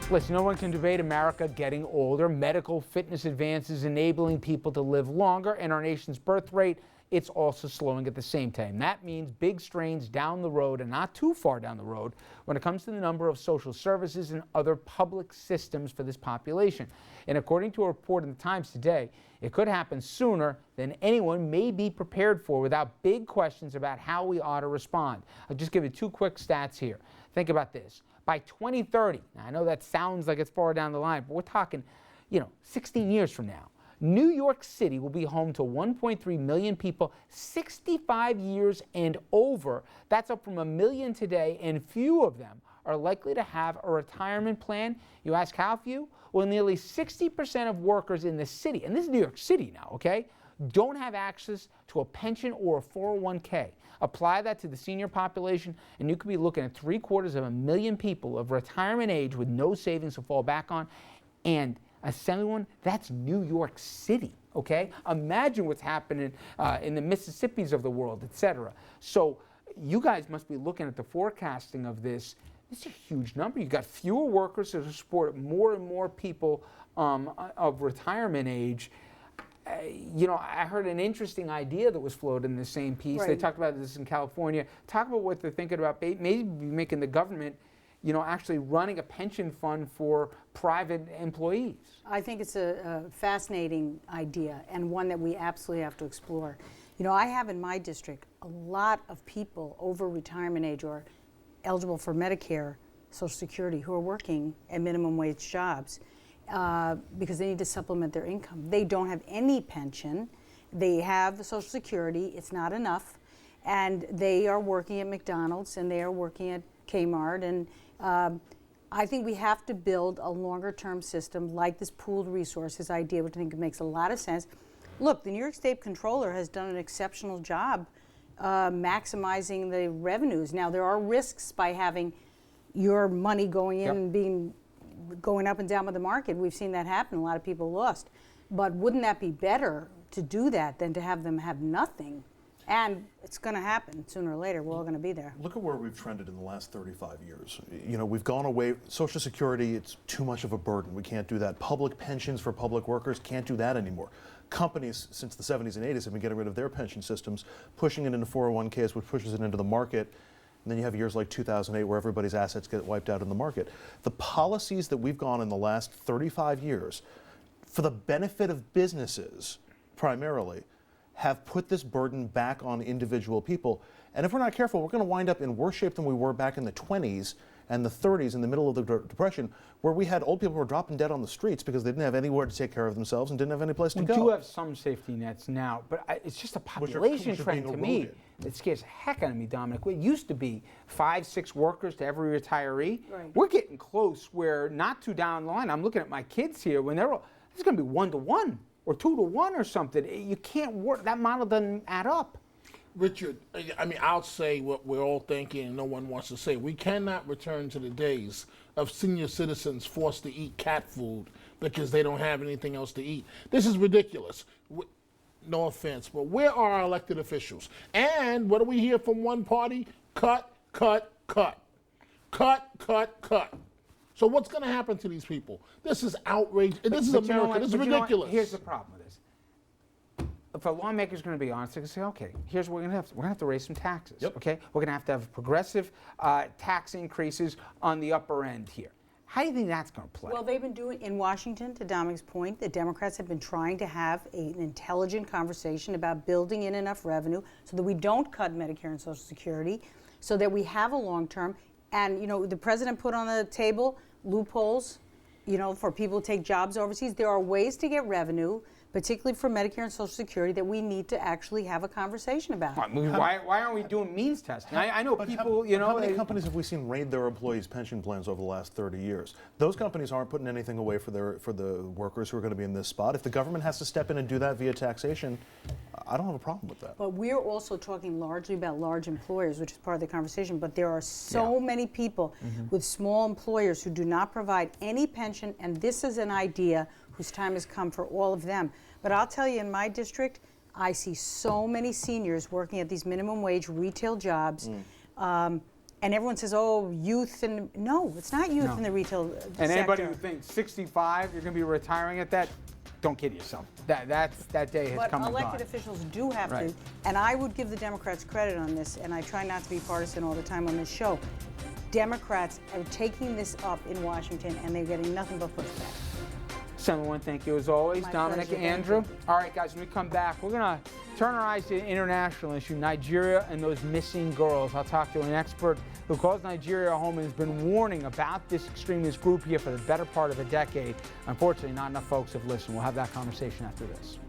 Listen, no one can debate America getting older, medical fitness advances enabling people to live longer, and our nation's birth rate, it's also slowing at the same time. That means big strains down the road, and not too far down the road, when it comes to the number of social services and other public systems for this population. And according to a report in the Times today, it could happen sooner than anyone may be prepared for without big questions about how we ought to respond. I'll just give you two quick stats here. Think about this. By 2030, now I know that sounds like it's far down the line, but we're talking, 16 years from now. New York City will be home to 1.3 million people 65 years and over. That's up from 1 million today, and few of them are likely to have a retirement plan. You ask how few? Well, nearly 60% of workers in the city, and this is New York City now, okay, don't have access to a pension or a 401k. Apply that to the senior population, and you could be looking at 750,000 people of retirement age with no savings to fall back on. And Assemblywoman, that's New York City, okay? Imagine what's happening in the Mississippis of the world, etc. So you guys must be looking at the forecasting of this. It's a huge number. You've got fewer workers to support more and more people of retirement age. I heard an interesting idea that was floated in the same piece. Right. They talked about this in California. Talk about what they're thinking about maybe making the government, actually running a pension fund for private employees. I think it's a fascinating idea and one that we absolutely have to explore. I have in my district a lot of people over retirement age or eligible for Medicare, Social Security, who are working at minimum wage jobs. Because they need to supplement their income. They don't have any pension. They have Social Security. It's not enough. And they are working at McDonald's and they are working at Kmart. And I think we have to build a longer term system like this pooled resources idea, which I think makes a lot of sense. Look, the New York State Comptroller has done an exceptional job maximizing the revenues. Now, there are risks by having your money going in and going up and down with the market. We've seen that happen. A lot of people lost. But wouldn't that be better to do that than to have them have nothing? And it's going to happen sooner or later. We're all going to be there. Look at where we've trended in the last 35 years. We've gone away. Social Security, it's too much of a burden. We can't do that. Public pensions for public workers, can't do that anymore. Companies since the 70s and 80s have been getting rid of their pension systems, pushing it into 401ks, which pushes it into the market. And then you have years like 2008 where everybody's assets get wiped out in the market. The policies that we've gone in the last 35 years, for the benefit of businesses primarily, have put this burden back on individual people. And if we're not careful, we're going to wind up in worse shape than we were back in the 20s and the 30s in the middle of the Depression, where we had old people who were dropping dead on the streets because they didn't have anywhere to take care of themselves and didn't have any place to go. We do have some safety nets now, but it's just a population trend to me. It scares the heck out of me, Dominic. It used to be 5-6 workers to every retiree. Right. We're getting close where not too down the line. I'm looking at my kids here when they're all, it's going to be 1-to-1 or 2-to-1 or something. You can't work. That model doesn't add up. Richard, I'll say what we're all thinking and no one wants to say. We cannot return to the days of senior citizens forced to eat cat food because they don't have anything else to eat. This is ridiculous. No offense, but where are our elected officials? And what do we hear from one party? Cut, cut, cut. Cut, cut, cut. So what's going to happen to these people? This is outrageous. This is America. This is ridiculous. Here's the problem with this. If a lawmaker's going to be honest, they're going to say, okay, here's what we're going to have. We're going to have to raise some taxes, okay? We're going to have progressive tax increases on the upper end here. How do you think that's going to play? Well, they've been doing, in Washington, to Dominic's point, the Democrats have been trying to have an intelligent conversation about building in enough revenue so that we don't cut Medicare and Social Security, so that we have a long term. And, the president put on the table loopholes, for people to take jobs overseas. There are ways to get revenue, particularly for Medicare and Social Security, that we need to actually have a conversation about. Why aren't we doing means testing? I know people, How many companies have we seen raid their employees' pension plans over the last 30 years? Those companies aren't putting anything away for the workers who are going to be in this spot. If the government has to step in and do that via taxation, I don't have a problem with that. But we're also talking largely about large employers, which is part of the conversation. But there are so many people with small employers who do not provide any pension, and this is an idea whose time has come for all of them. But I'll tell you, in my district, I see so many seniors working at these minimum wage retail jobs. And everyone says, oh, youth, and no, it's not youth No. in the retail And anybody sector. who thinks 65, you're going to be retiring at that, don't kid yourself. That day has But come and elected gone. officials do have Right. to, and I would give the Democrats credit on this, and I try not to be partisan all the time on this show. Democrats are taking this up in Washington, and they're getting nothing but pushback. Assemblywoman, thank you as always. My Dominic, pleasure, Andrew. thank you. All right, guys, when we come back, we're going to turn our eyes to the international issue, Nigeria and those missing girls. I'll talk to an expert who calls Nigeria home and has been warning about this extremist group here for the better part of a decade. Unfortunately, not enough folks have listened. We'll have that conversation after this.